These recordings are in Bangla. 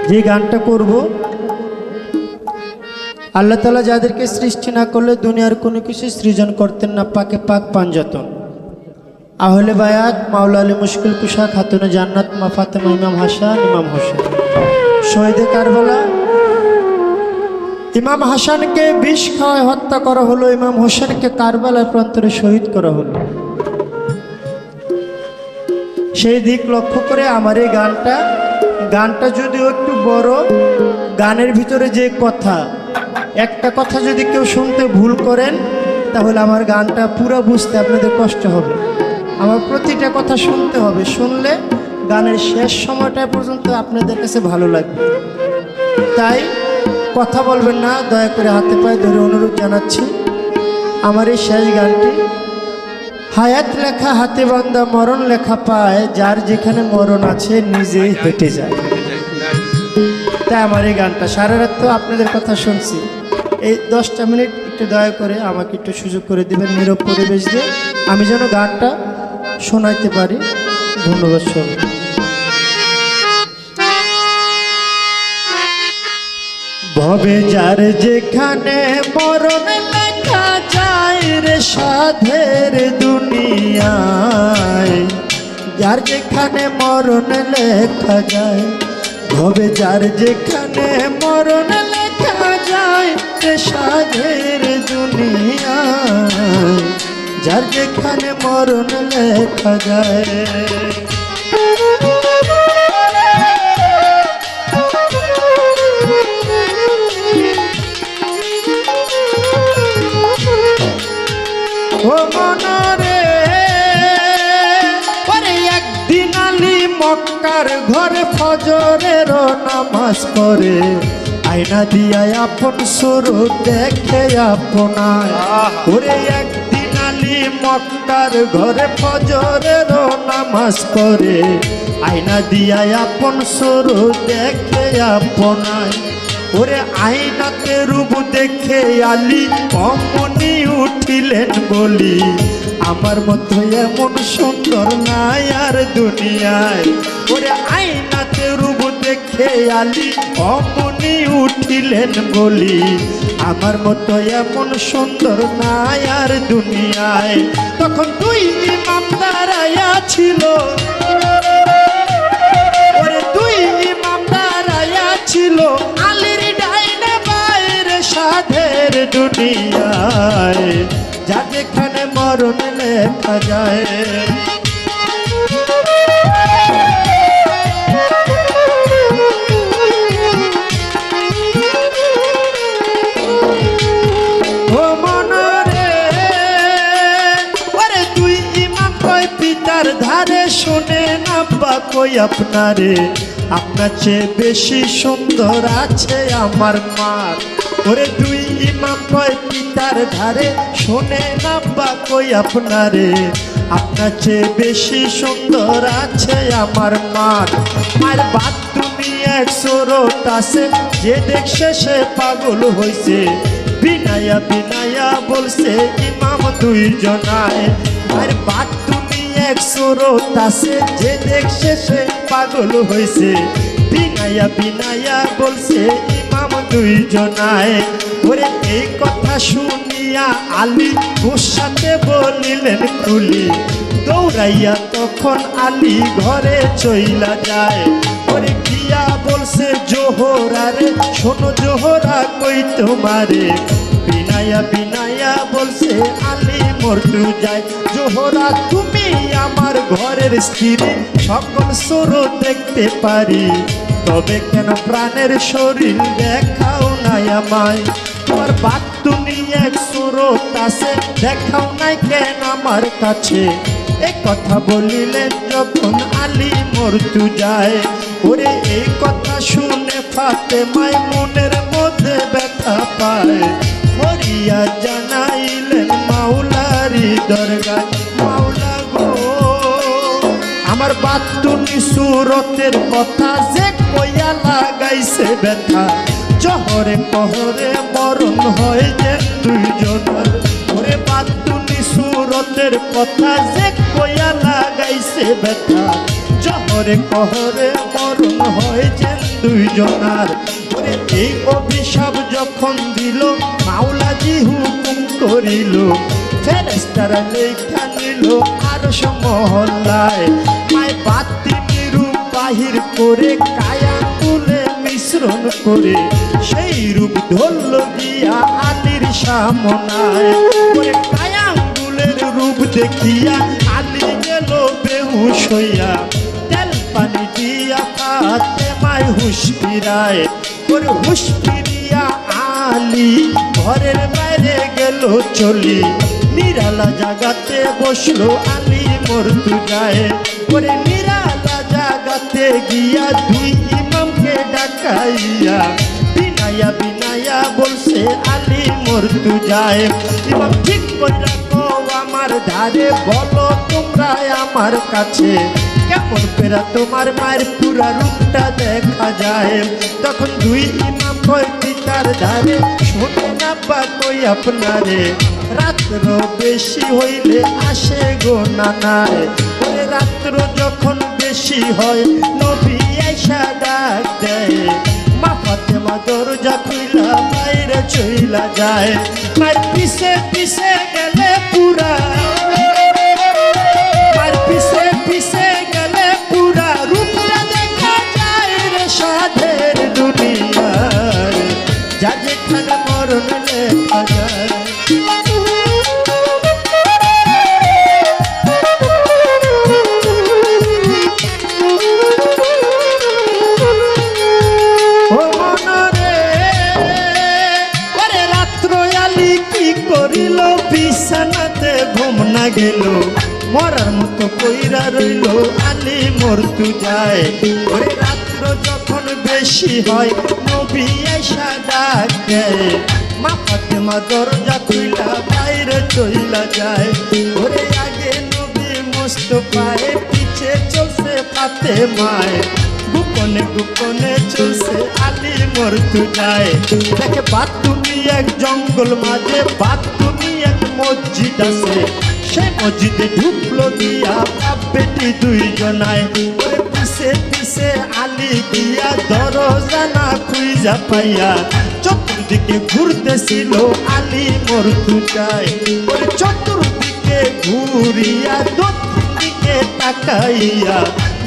যে গানটা করব, আল্লাহ তাআলা যাদেরকে সৃষ্টি না করলে দুনিয়ার কোনো কিছু সৃজন করতেন না, পাকে পাক পাঞ্জাতন। আহলে বায়াত, মাওলা আলী মুশকিল কুশা, খাতুনে জান্নাত, মা ফাতেমা, ইমাম হাসান, ইমাম হোসেন, শহীদে কারবালা। ইমাম হাসানকে বিষ খাওয়ায় হত্যা করা হলো, ইমাম হোসেনকে কারবালার প্রান্তরে শহীদ করা হলো। সেই দিক লক্ষ্য করে আমার এই গানটা যদিও একটু বড়, গানের ভিতরে যে কথা, একটা কথা যদি কেউ শুনতে ভুল করেন তাহলে আমার গানটা পুরো বুঝতে আপনাদের কষ্ট হবে। আমার প্রতিটা কথা শুনতে হবে, শুনলে গানের শেষ সময়টা পর্যন্ত আপনাদের কাছে ভালো লাগবে। তাই কথা বলবেন না, দয়া করে হাতে পায়ে ধরে অনুরোধ জানাচ্ছি। আমার এই শেষ গানটি, হায়াত লেখা হাতে বান্দা মরণ লেখা পায়, যার যেখানে মরণ আছে নিজেই হেঁটে যায়। তাই আমার এই গানটা সারা রাত তো আপনাদের কথা শুনছি, এই 10টা মিনিট একটু দয়া করে আমাকে একটু সুযোগ করে দেবেন, নীরব পরিবেশ দিয়ে আমি যেন গানটা শোনাইতে পারি। ধন্যবাদ সবাই। ভবে যার যেখানে মরণ লেখা যায় রে সাধের দুনিয়ায়, যার যেখানে মরণ লেখা যায়, ভবে যার যেখানে মরণ লেখা যায় রে সাধের দুনিয়ায়, যার যেখানে মরণ লেখা যায়। ও মনরে পরে একদিন আলী মক্কার ঘরে ফজরের নামাজ পড়ে, আয়না দিয়া আপন স্বরূপ দেখে আপনার। ওরে একদিন আলী মক্কার ঘরে ফজরের নামাজ পড়ে, আয়না দিয়া আপন স্বরূপ দেখে আপনার। ওরে আয়নাতে রূপ দেখে আলী অমনি উঠিলেন বলি, আমার মতো এমন সুন্দর নাই আর দুনিয়ায়। ওরে আয়নাতে রূপ দেখে আলী অমনি উঠিলেন বলি, আমার মতো এমন সুন্দর নাই আর দুনিয়ায়। তখন দুই ইমাম দাঁড়াইয়া ছিল, ওরে দুই ইমাম দাঁড়াইয়া ছিল, আলীর ডাইনে বাইরে সাধের দুনিয়ায়, যা যেখানে মরণ লেখা যায়। ও মনরে ওরে দুই ইমাম কয় পিতার ধারে, শুনে না বা কই আপনারে, আপনার চেয়ে বেশি সুন্দর আছে আমার মা। ওরে দুই ইমাম কয় পিতার ধারে, শোনে না বা কই আপনারে, আপনার চেয়ে বেশি সুন্দর আছে আমার মা। আর বাদ তুমি 100 আছে, যে দেখছে সে পাগল হইছে, বিনায়া বিনায়া বলছে ইমাম দুইজনায়। আর বাদ তুমি 100 আছে, যে দেখছে সে পাগল হইছে, বিনায়া বিনায়া বলছে ইমাম দুইজনায়। ওরে এই কথা শুনিয়া আলী গোসাতে বলিলেন খুলি, দৌড়াইয়া তখন আলী ঘরে চইলা যায়। ওরে গিয়া বলছে জোহরা রে, শোনো জোহরা কই তোমারে, বিনায়া বিনায়া বলছে আলী মরতু যায়। জোহরা তুমি আমার ঘরের স্ত্রী, সকল স্বরূপ দেখতে পারি, তবে কেন প্রাণের শরীর দেখাও নাই আমায়। তোমার বাদ তুমি 100 আছে, দেখাও নাই কেন আমার কাছে, এ কথা বলিলেন যখন আলী মরতু যায়। ওরে এই কথা শুনে ফাতেমায় মনের মধ্যে ব্যথা পায়, ফরিয়া জানাইলেন মাওলারি দরগায়, মাওলা গো আমার বাতুনি সুরতের কথা যে কইয়া লাগাইছে ব্যথা, জহরে পহরে মরণ হয় যে দুইজনের। ওরে বাতুনি সুরতের কথা যে কইয়া লাগাইছে ব্যথা, জহরে পহরে মরণ হয় যে দুইজনার। ওরে এই অভিশাপ যখন দিল মাওলাজি হুকুম করিল, ফেরেশতারা লেখা নিল আরশ মহল্লায়। মায় বাতি রূপ বাহির করে কায়া তুলে মিশ্রণ করে সেই রূপ ধরল গিয়া আলীর সামনায়। ওরে কায়াঙ্গুলের রূপ দেখিয়া আলী গেল বেহুশ হইয়া, তেল পানি দিয়া খাতে মায় হুশ ফিরায়। ওরে হুশ ফিরিয়া আলী ঘরের বাইরে গেল চলি, নিরালা জাগাতে বসলো আলী মর্তুজায়। ওরে নিরালা জাগাতে গিয়া দুই ইমামকে ডাকাইয়া বিনায়া বিনায়া বলছে আলী মর্তুজায়। ইমাম ঠিক করে রাখো আমার ধারে, বলো তোমরা আমার কাছে কেমন পেরা তোমার মায়ের পুরা রূপটা দেখা যায়। তখন দুই ইমাম কই পিতার ধারে, শোনে না বা কই আপনারে, রাত্র বেশি হইলে আসে গো নানায়। ওরে রাত্র যখন বেশি হয় নবী আইসা ডাক দেয়, মা ফাতেমা দরজা খুইলা বাইরে চইলা যায়। মার পিছে পিছে গেলে পুরা, মার পিছে পিছে গেলে পুরা রূপটা দেখা যায় রে সাধের দুনিয়ার, যা যেখানে মরণ লেখা যায়। বিছানাতে ঘুম না গেল, মরার মতো কইরা রইল আলী মর্তুজায়। ওরে রাত্র যখন বেশি হয় নবী আইসা ডাক দেয়, মা ফাতেমা দরজা খুইলা বাইরে চইলা যায়। ওরে আগে নবী মুস্তাফায়, পিছে চলছে ফাতেমায়, গোপনে গোপনে চলছে আলী মর্তুজায়। দেখে বাতুনি এক জঙ্গল মাঝে, বাতুনি এক মসজিদ আছে, সে মসজিদে ঢুকলো গিয়া বাপ বেটি দুইজনায়। ওরে পিছে পিছে আলী গিয়া দরজা না খুইজা পাইয়া, চতুর্দিকে ঘুরতেছিল আলী মর্তুজায়। ওরে চতুর্দিকে ঘুরিয়া দক্ষিণ দিকে তাকাইয়া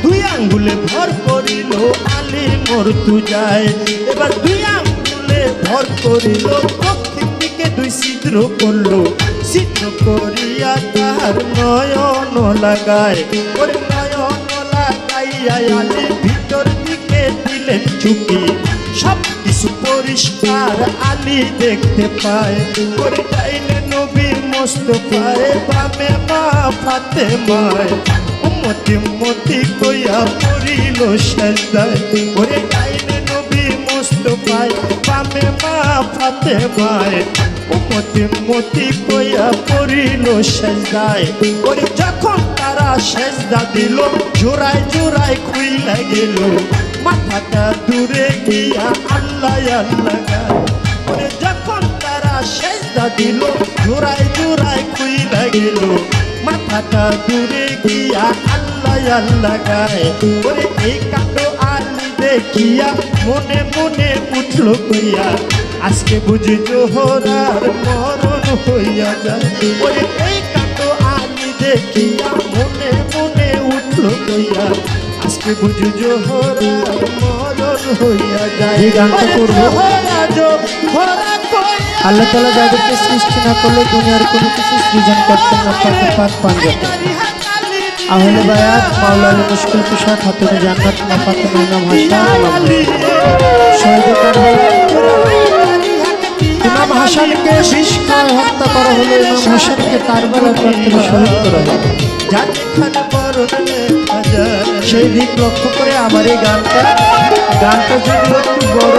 দুই আঙ্গুলে ভর করিল আলী মর্তুজায়। এবার দুই আঙ্গুলে ভর করিল, দক্ষিণ দিকে দুই ছিদ্র করলো, ছিদ্র করিয়া তাহার নয়ন লাগায়। ওরে নয়ন লাগাইয়া আলী ভিতর দিকে দিলেন চুকি, সব কিছু পরিষ্কার আলী দেখতে পায়। ওরে ডাইনে নবী মুস্তাফায়, বামে মা ফাতেমায়, উম্মতি উম্মতি কইয়া পড়িল সাজদায়। ওরে ডাইনে নবী মুস্তাফায়, বামে মা ফাতেমায়, উম্মতি উম্মতি কইয়া পড়িল সাজদায়। ওরে যখন তারা সাজদা দিল, জোড়ায় জোড়ায় খুইলা গেল, মাথাটা দূরে গিয়া আল্লাহ আল্লাহ গায়। ওরে যখন তারা সাজদা দিল, জোড়ায় জোড়ায় খুইলা গেল, মাথাটা দূরে গিয়া আল্লাহ আল্লাহ গায়। ওরে এই কাণ্ড আলী দেখিয়া মনে মনে উঠল কইয়া, আজকে বুঝি জোহরার মরণ হইয়া যায়। ওরে এই কাণ্ড আলী দেখিয়া মনে মনে উঠল কইয়া, আজকে বুঝি জোহরার মরণ হইয়া যায়। এই গানটা করবো আল্লাহ তাআলা যাদেরকে সৃষ্টি না করলে দুনিয়ার কোনো কিছু সৃজন করতেন না, তাকে পাক পান যেত। আহলে বায়াত মাওলা আলী মুশকিল কুশা খাতুনে জান্নাত মা ফাতেমা ইমাম হাসান, শহীদ কারবালা ইমাম হাসানকে বিষ খাওয়ায় হত্যা করা হলো, ইমাম হোসেনকে কারবালার প্রান্তরে শহীদ করা হলো। সেই দিক লক্ষ্য করে আমার এই গানটা যদি একটু বড়,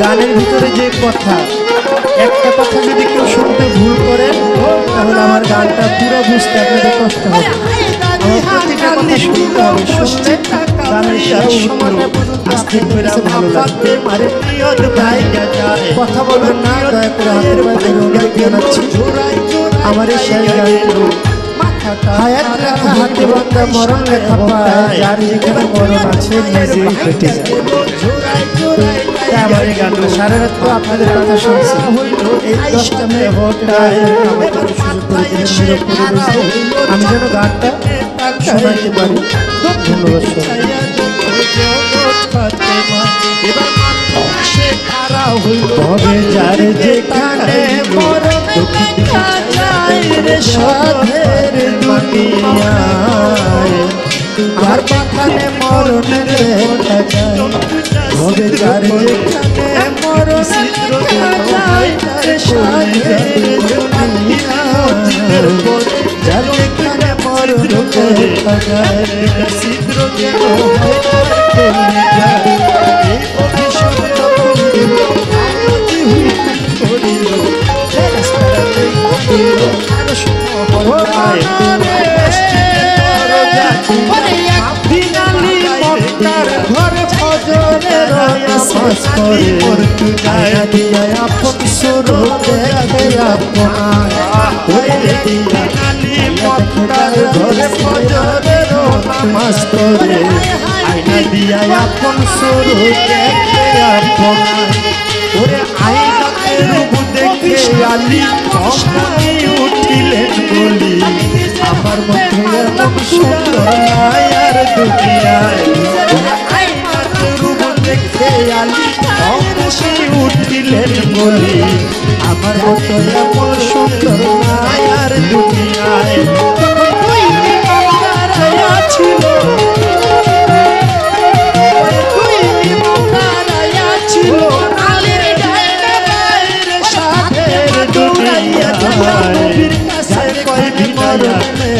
গানের ভিতরে যে কথা, একটা কথা যদি কেউ শুনতে ভুল করেন তাহলে আমার গানটা পুরো বুঝতে আপনাদের কষ্ট হবে। আমার প্রতিটা কথা শুনতে হবে, শুনলে গানের শেষ সময়টা পর্যন্ত আপনাদের কাছে ভালো লাগবে। কথা বলবেন না, দয়া করে হাতের বাইরে অনুরোধ জানাচ্ছি। আমার এই শেষ গানগুলো হায়াত লেখা হাতে বান্ধা, মরণ লেখা পায়, যার যেখানে মরণ আছে নিজেই কেটে যায়। তাই আমার এই গানটা সারা রাত তো আপনাদের কথা শুনছি এই 10টা মিনিট হোটেলে আমাকে সুযোগ করে দিলেন নীরব পরিবেশে আমি যেন গানটা শোনাইতে পারি ধন্যবাদ সবাই। তবে যার যেখানে মরণ লেখা যায় রে সাধের দুনিয়ায় যার মাথানে মরণ লেখা যায় তবে যার যেখানে মরণ লেখা যায় রে সাধের দুনিয়ায় যার যেখানে মরণ লেখা যায় ছিদ্র যেন আপন সুর দেখে আপনার ঘরে ফজরের নামাজ পড়ে আয়না দিয়া আপন সুর দেখে আপনার ওরে আয়নাতে রূপ দেখে আলী অস্তানি উঠিলেন বলি আমার মতো এমন সুন্দর নাই আর দুনিয়ায় আয়নাতে রূপ দেখে আলী অস্তানি উঠিলেন বলি আমার মতো এমন সুন্দর নাই আর দুনিয়ায় ছিল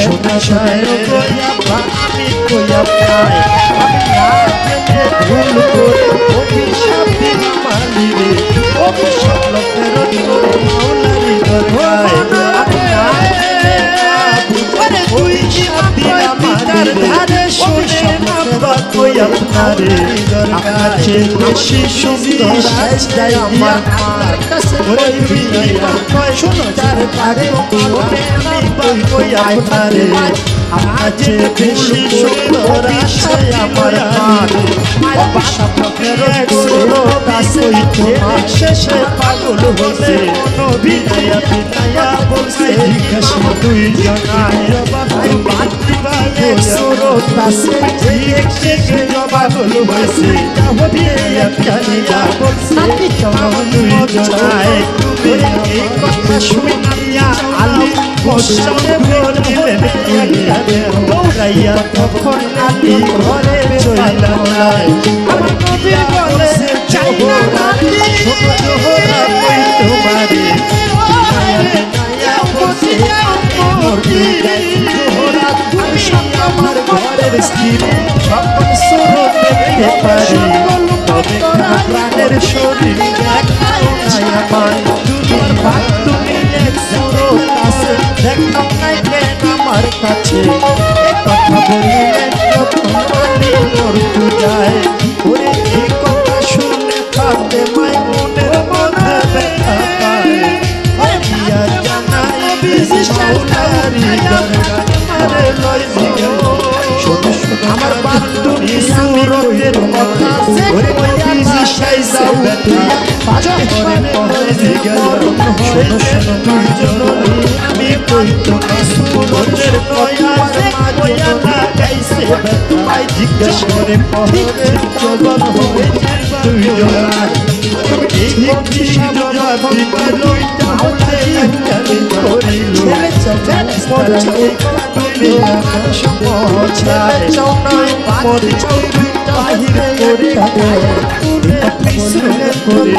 সোনা আমি কইয়া পাই আমি না জেনে ভুল করে অভিশাপ দিন মালিরে অভিশাপ লোকের মাওলারি দরবারে আমি না জেনে অভিশাপ দিন মালিরে ধারে শুনে নাম্বা কই আপনারে আপনার চেয়ে বেশি সুন্দর সাজদাই আমার মার ওরে বিয়া কয় শোনো তার ধারে শুনে নাম্বা কই আপনারে আপনার চেয়ে বেশি সুন্দর আছে আমার মার অভিশাপ লোকের করো কাছে তোমার শেষে পাগল হইছে বিনায়া বিনায়া বলছে জিজ্ঞাসা দুই জনায় বাদ দিবালে সুরো কাছে দেখে পাগল হইছে বিনায়া বিনায়া বলছে দুই জনায় এই কথা শুনে নামিয়া আলী বসনে বলিলেন দৌড়াইয়া তখন আলী ঘরে চইলা যায় আমার নবী বলে চাই না রাতি ছোট জোহরা কই তোমারে জোহরা তুমি আমার ঘরের স্ত্রী সকল সুর দেখতে পারি তবে প্রাণের শরীর দেখাও নাই আমায় তোমার ভাগ তুমি এক সুর কাছে দেখাও নাই কেন আমার কাছে কথা বলিলেন যখন আলী মরতে যায় ওরে এই কথা শুনে পাতে মাই মনের মধ্যে ব্যথা পায় দিয়া জানাই বিজি সাউলারি দরগার আরে লই জিগে শোনো শোনো আমার বান্ধবী সুরতের কথা ওরে বিজি সাইজাও ব্যথা পাঁচে পরে জিগে শোনো শোনো তুই জননী আমি কই তো সুরতের কথা মাঝে না গাইছে ব্যথা জিজ্ঞাসা করে পরে জবাব হয়েছে তুই জনার এই ভক্তি জবাব দিবালো তাহলে আমি করিল পড়ছে তুই সমছায় চৌনাই পড়ে চৌরি বাহিরে করে পিছনে করে